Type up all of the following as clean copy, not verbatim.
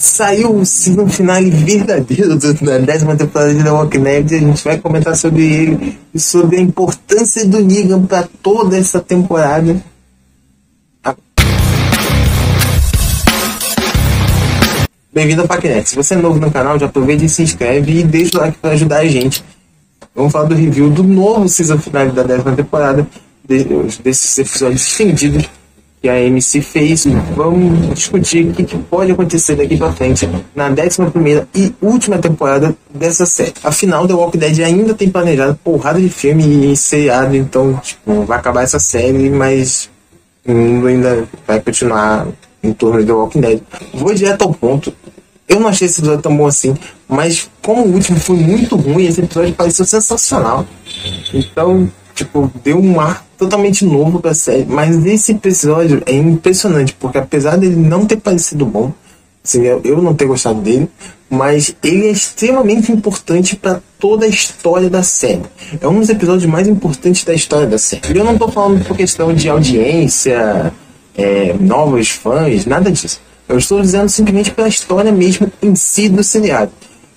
Saiu sim um final verdadeiro da 10ª temporada de The Walking Dead. A gente vai comentar sobre ele e sobre a importância do Negan para toda essa temporada. Bem-vindo ao Paquinete. Se você é novo no canal, já aproveita e se inscreve e deixa o like para ajudar a gente. Vamos falar do review do novo season final da 10ª temporada, desses episódios estendidos que a AMC fez. Vamos discutir o que pode acontecer daqui pra frente na 11ª e última temporada dessa série. Afinal, The Walking Dead ainda tem planejado porrada de filme e seriado, então vai acabar essa série, mas o mundo ainda vai continuar em torno de The Walking Dead. Vou direto ao ponto. Eu não achei esse episódio tão bom assim, mas como o último foi muito ruim, esse episódio pareceu sensacional. Então, deu um ar totalmente novo pra série. Mas esse episódio é impressionante, porque apesar dele não ter parecido bom, assim, eu não ter gostado dele, mas ele é extremamente importante para toda a história da série. É um dos episódios mais importantes da história da série. E eu não tô falando por questão de audiência, novos fãs, nada disso. Eu estou dizendo simplesmente pela história mesmo em si do seriado.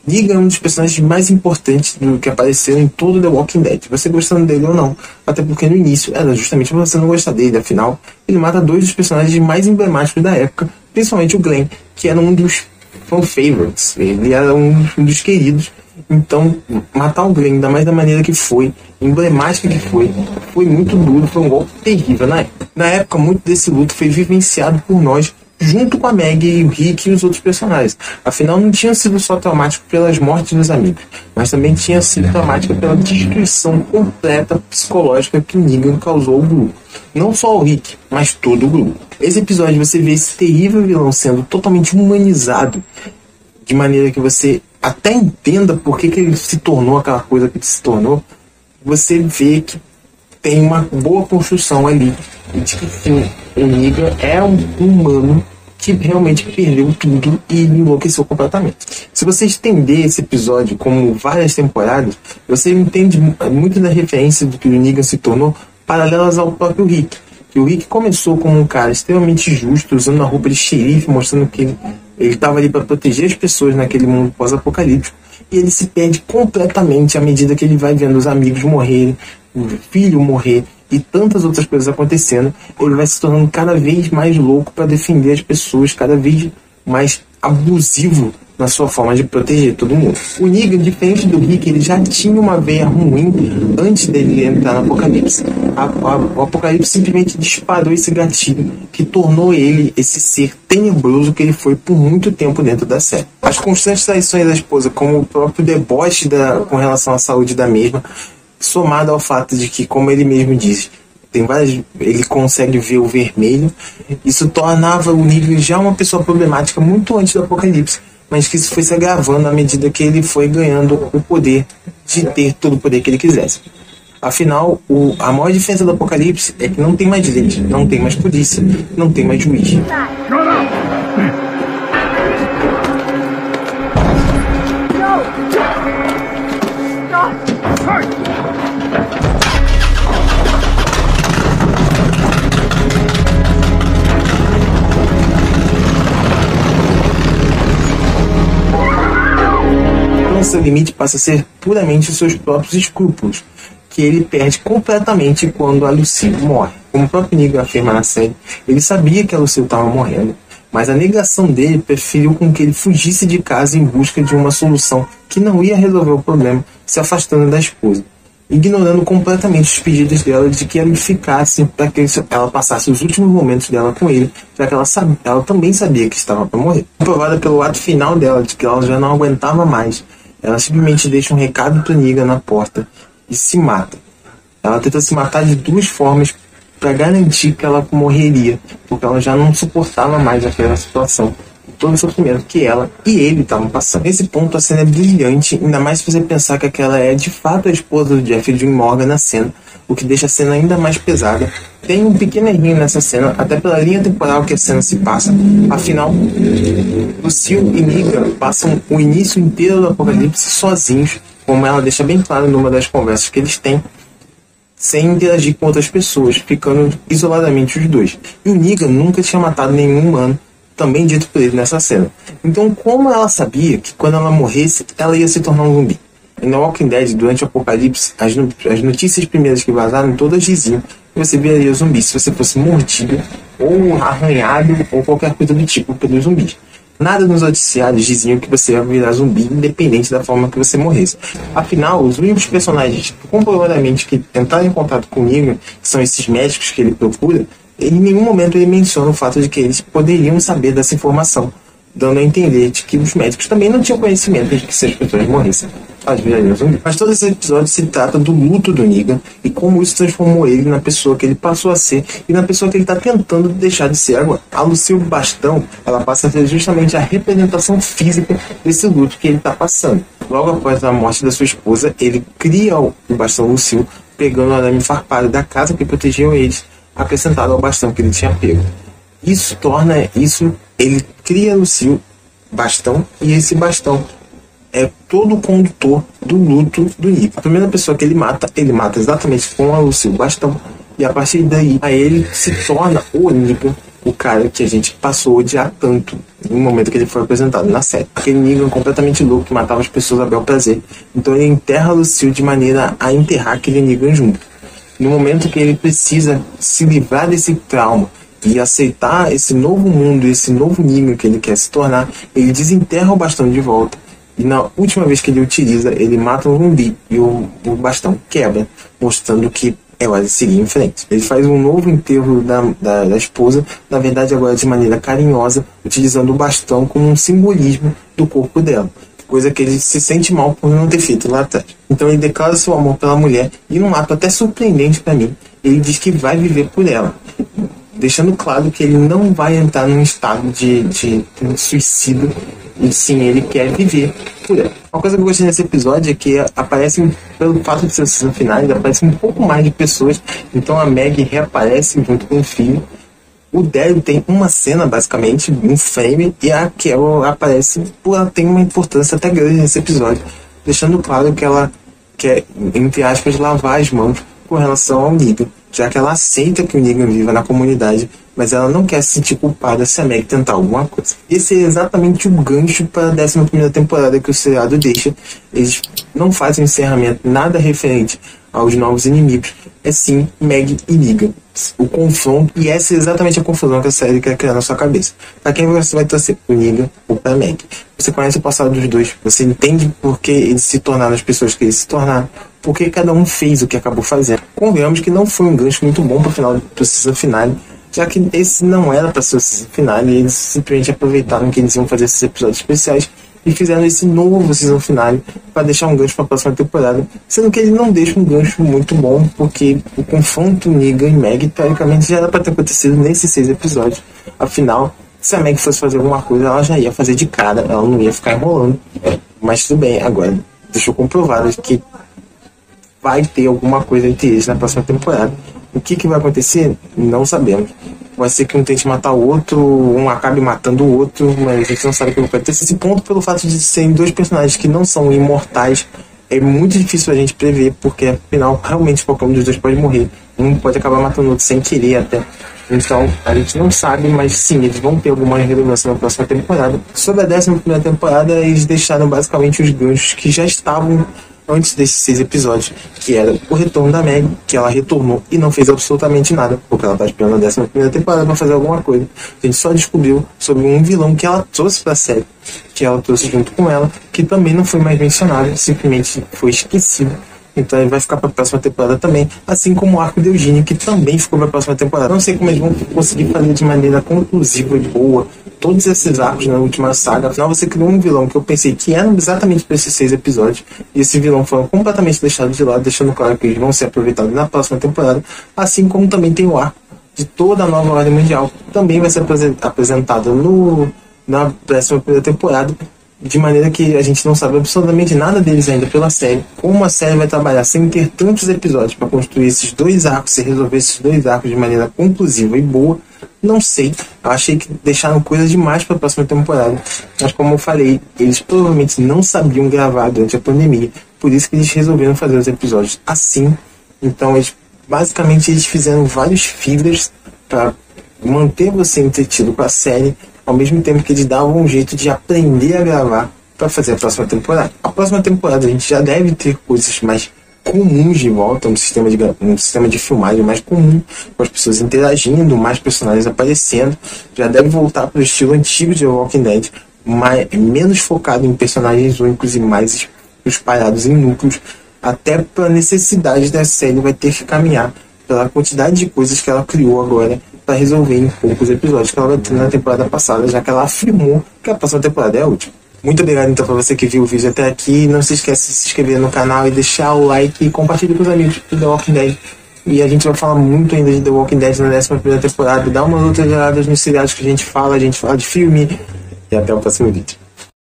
Negan é um dos personagens mais importantes do que apareceram em todo The Walking Dead. Você gostando dele ou não. Até porque no início era justamente pra você não gostar dele. Afinal, ele mata dois dos personagens mais emblemáticos da época. Principalmente o Glenn, que era um dos fan favorites. Ele era um dos queridos. Então, matar o Glenn, ainda mais da maneira que foi, emblemática que foi muito duro. Foi um golpe terrível na época. Na época, muito desse luto foi vivenciado por nós, junto com a Maggie e o Rick e os outros personagens. Afinal, não tinha sido só traumático pelas mortes dos amigos, mas também tinha sido traumático pela destruição completa psicológica que Negan causou ao grupo. Não só o Rick, mas todo o grupo. Esse episódio você vê esse terrível vilão sendo totalmente humanizado, de maneira que você até entenda por que ele se tornou aquela coisa que ele se tornou. Você vê que tem uma boa construção ali de que sim, o Negan é um humano que realmente perdeu tudo e enlouqueceu completamente. Se você estender esse episódio como várias temporadas, você entende muito da referência do que o Negan se tornou paralelas ao próprio Rick. Que o Rick começou como um cara extremamente justo, usando a roupa de xerife, mostrando que ele estava ali para proteger as pessoas naquele mundo pós-apocalíptico, e ele se perde completamente à medida que ele vai vendo os amigos morrerem, o filho morrer e tantas outras coisas acontecendo. Ele vai se tornando cada vez mais louco para defender as pessoas, cada vez mais abusivo na sua forma de proteger todo mundo. O Negan, diferente do Rick, ele já tinha uma veia ruim antes dele entrar no Apocalipse. O Apocalipse simplesmente disparou esse gatilho que tornou ele esse ser tenebroso que ele foi por muito tempo dentro da série. As constantes traições da esposa, como o próprio deboche com relação à saúde da mesma, somado ao fato de que, como ele mesmo diz, ele consegue ver o vermelho. Isso tornava o Negan já uma pessoa problemática muito antes do Apocalipse, mas que isso foi se agravando à medida que ele foi ganhando o poder de ter todo o poder que ele quisesse. Afinal, a maior diferença do Apocalipse é que não tem mais lei, não tem mais polícia, não tem mais juiz. Seu limite passa a ser puramente os seus próprios escrúpulos, que ele perde completamente quando a Lucille morre. Como o próprio Negan afirma na série, ele sabia que a Lucille estava morrendo, mas a negação dele preferiu com que ele fugisse de casa em busca de uma solução que não ia resolver o problema, se afastando da esposa, ignorando completamente os pedidos dela de que ele ficasse para que ela passasse os últimos momentos dela com ele, já que ela também sabia que estava para morrer. Provada pelo ato final dela, de que ela já não aguentava mais, ela simplesmente deixa um recado pro Negan na porta e se mata. Ela tenta se matar de duas formas para garantir que ela morreria, porque ela já não suportava mais aquela situação, todo o sofrimento que ela e ele estavam passando. Nesse ponto a cena é brilhante, ainda mais se você pensar que aquela é de fato a esposa do Jeffrey Dean Morgan na cena, o que deixa a cena ainda mais pesada. Tem um pequeno errinho nessa cena, até pela linha temporal que a cena se passa. Afinal, Lucille e Negan passam o início inteiro do Apocalipse sozinhos, como ela deixa bem claro numa das conversas que eles têm, sem interagir com outras pessoas, ficando isoladamente os dois. E o Negan nunca tinha matado nenhum humano, também dito por ele nessa cena. Então, como ela sabia que quando ela morresse, ela ia se tornar um zumbi? E no Walking Dead, durante o apocalipse, as notícias primeiras que vazaram todas diziam que você viraria zumbi se você fosse mordido, ou arranhado, ou qualquer coisa do tipo pelos zumbis. Nada nos noticiários diziam que você ia virar zumbi, independente da forma que você morresse. Afinal, os únicos personagens comprovadamente que entraram em contato com o Negan, que são esses médicos que ele procura, em nenhum momento ele menciona o fato de que eles poderiam saber dessa informação, dando a entender de que os médicos também não tinham conhecimento de que se as pessoas morressem, elas virariam zumbi. Mas todo esse episódio se trata do luto do Negan e como isso transformou ele na pessoa que ele passou a ser e na pessoa que ele está tentando deixar de ser agora. A Lucille Bastão, ela passa a ser justamente a representação física desse luto que ele está passando. Logo após a morte da sua esposa, ele cria o bastão Lucille, pegando o arame farpado da casa que protegiam eles, acrescentado ao bastão que ele tinha pego. Ele cria no seu bastão, e esse bastão é todo o condutor do luto do Negan. A primeira pessoa que ele mata exatamente com a Lucille bastão, e a partir daí, aí ele se torna o Negan, o cara que a gente passou a odiar tanto no momento que ele foi apresentado na série. Aquele Negan completamente louco que matava as pessoas a bel prazer. Então ele enterra a Lucille de maneira a enterrar aquele Negan junto. No momento que ele precisa se livrar desse trauma e aceitar esse novo mundo, esse novo Negan que ele quer se tornar, ele desenterra o bastão de volta. E na última vez que ele utiliza, ele mata um zumbi e o bastão quebra, mostrando que é hora de seguir em frente. Ele faz um novo enterro da esposa, na verdade agora de maneira carinhosa, utilizando o bastão como um simbolismo do corpo dela. Coisa que ele se sente mal por não ter feito lá atrás. Então ele declara seu amor pela mulher e, num ato até surpreendente para mim, ele diz que vai viver por ela, deixando claro que ele não vai entrar num estado de suicídio, e sim, ele quer viver por ela. Uma coisa que eu gostei nesse episódio é que aparecem, pelo fato de ser o season final, aparecem um pouco mais de pessoas. Então a Meg reaparece junto com o filho. O Daryl tem uma cena, basicamente, um frame, e a Carol aparece, ela tem uma importância até grande nesse episódio, deixando claro que ela quer, entre aspas, lavar as mãos com relação ao Negan, já que ela aceita que o Negan viva na comunidade, mas ela não quer se sentir culpada se a Meg tentar alguma coisa. Esse é exatamente o gancho para a 11ª temporada que o seriado deixa. Eles não fazem encerramento nada referente aos novos inimigos, é sim Meg e Negan. O confronto, e essa é exatamente a confusão que a série quer criar na sua cabeça. Para quem você vai torcer, pro Negan ou pra Meg? Você conhece o passado dos dois, você entende por que eles se tornaram as pessoas que eles se tornaram, por que cada um fez o que acabou fazendo. Convenhamos que não foi um gancho muito bom pro season finale, já que esse não era para ser o season finale, e eles simplesmente aproveitaram que eles iam fazer esses episódios especiais e fizeram esse novo season finale para deixar um gancho para a próxima temporada, sendo que ele não deixa um gancho muito bom, porque o confronto Negan e Meg teoricamente já era para ter acontecido nesses 6 episódios. Afinal, se a Meg fosse fazer alguma coisa, ela já ia fazer de cara, ela não ia ficar enrolando. Mas tudo bem, agora deixou comprovado que vai ter alguma coisa entre eles na próxima temporada. O que vai acontecer? Não sabemos. Vai ser que um tente matar o outro, um acabe matando o outro, mas a gente não sabe o que vai acontecer. Esse ponto, pelo fato de serem 2 personagens que não são imortais, é muito difícil a gente prever, porque afinal, realmente qualquer um dos dois pode morrer. Um pode acabar matando o outro sem querer até. Então, a gente não sabe, mas sim, eles vão ter alguma relevância na próxima temporada. Sobre a 11ª temporada, eles deixaram basicamente os ganchos que já estavam antes desses 6 episódios, que era o retorno da Meg, que ela retornou e não fez absolutamente nada, porque ela tá esperando a 11ª temporada para fazer alguma coisa. A gente só descobriu sobre um vilão que ela trouxe pra série, que ela trouxe junto com ela, que também não foi mais mencionado, simplesmente foi esquecido. Então ele vai ficar para a próxima temporada também, assim como o arco de Eugênio, que também ficou para a próxima temporada. Não sei como eles vão conseguir fazer de maneira conclusiva e boa todos esses arcos na última saga. Afinal, você criou um vilão que eu pensei que era exatamente para esses 6 episódios, e esse vilão foi completamente deixado de lado, deixando claro que eles vão ser aproveitados na próxima temporada, assim como também tem o arco de toda a nova ordem mundial, que também vai ser apresentado na 11ª temporada, de maneira que a gente não sabe absolutamente nada deles ainda pela série. Como a série vai trabalhar sem ter tantos episódios para construir esses 2 arcos e resolver esses 2 arcos de maneira conclusiva e boa, não sei. Eu achei que deixaram coisa demais para a próxima temporada, mas como eu falei, eles provavelmente não sabiam gravar durante a pandemia, por isso que eles resolveram fazer os episódios assim. Então basicamente eles fizeram vários fillers para manter você entretido com a série, ao mesmo tempo que eles davam um jeito de aprender a gravar para fazer a próxima temporada. A próxima temporada a gente já deve ter coisas mais comuns de volta, um sistema de filmagem mais comum, com as pessoas interagindo, mais personagens aparecendo, já deve voltar para o estilo antigo de The Walking Dead, menos focado em personagens únicos e mais espalhados em núcleos, até para a necessidade da série vai ter que caminhar pela quantidade de coisas que ela criou agora para resolver em poucos episódios que ela vai ter na temporada passada, já que ela afirmou que a próxima temporada é a última. Muito obrigado então para você que viu o vídeo até aqui. Não se esqueça de se inscrever no canal e deixar o like e compartilhar com os amigos do The Walking Dead. E a gente vai falar muito ainda de The Walking Dead na 11ª temporada. Dá umas outras geradas nos seriados que a gente fala de filme. E até o próximo vídeo.